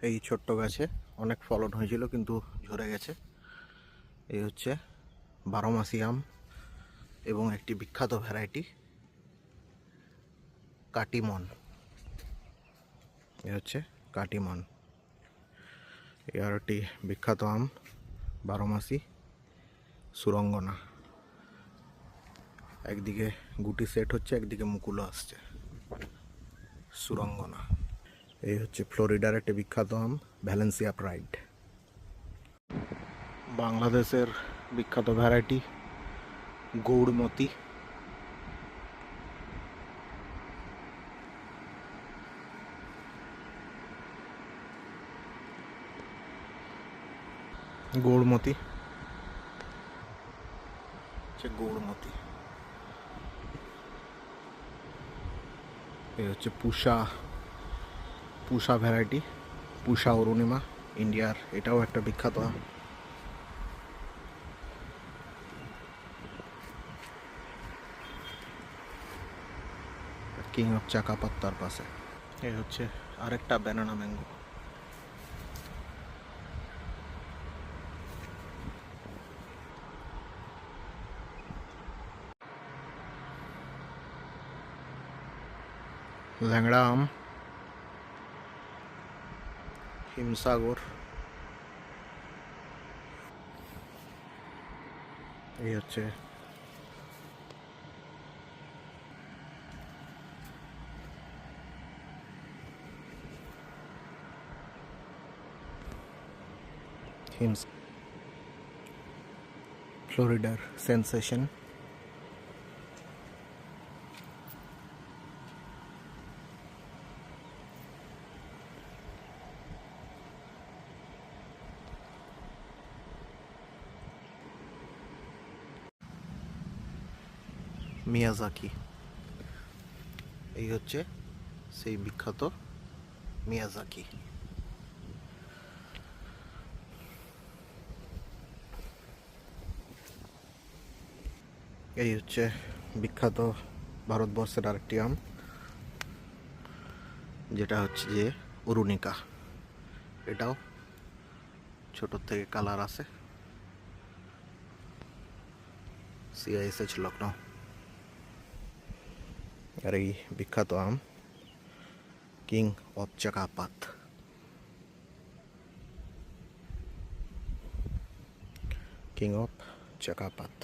এই ছোট্ট গাছে অনেক ফলন হয়েছিল কিন্তু ঝরে গেছে। এই হচ্ছে 12 মাসি আম এবং একটি বিখ্যাত ভ্যারাইটি কাটিমন। এই হচ্ছে কাটিমন। এই আর একটি বিখ্যাত আম 12 মাসি সুরঙ্গনা। একদিকে গুটি সেট হচ্ছে, একদিকে মুকুলও আসছে। সুরঙ্গনা। এই হচ্ছে ফ্লোরিডার একটি বিখ্যাত আম ভ্যালেন্সিয়া প্রাইড। বাংলাদেশের বিখ্যাত ভ্যারাইটি গৌড়মতি। গৌড়মতি হচ্ছে গৌড়মতি। এই হচ্ছে পুষা ভ্যারাইটি, পুষা অরুণিমা ইন্ডিয়ার। এটাও একটা বিখ্যাত আম। কিং অফ চাকাপাত্তার পাশে। এই হচ্ছে আরেকটা ব্যানানা ম্যাঙ্গো। ল্যাংড়া আম, হিমসাগর। এই হচ্ছে ফ্লোরিডার সেন্সেশন। মিয়াজাকি। এই হচ্ছে সেই বিখ্যাত মিয়াজাকি। এই হচ্ছে বিখ্যাত ভারতবর্ষের আরেকটি আম, যেটা হচ্ছে যে অরুণিকা। এটাও ছোট থেকে কালার আছে। CISH লখনউ। আর এই বিখ্যাত আম কিং অফ চাকাপাত। King of চাকাপাত।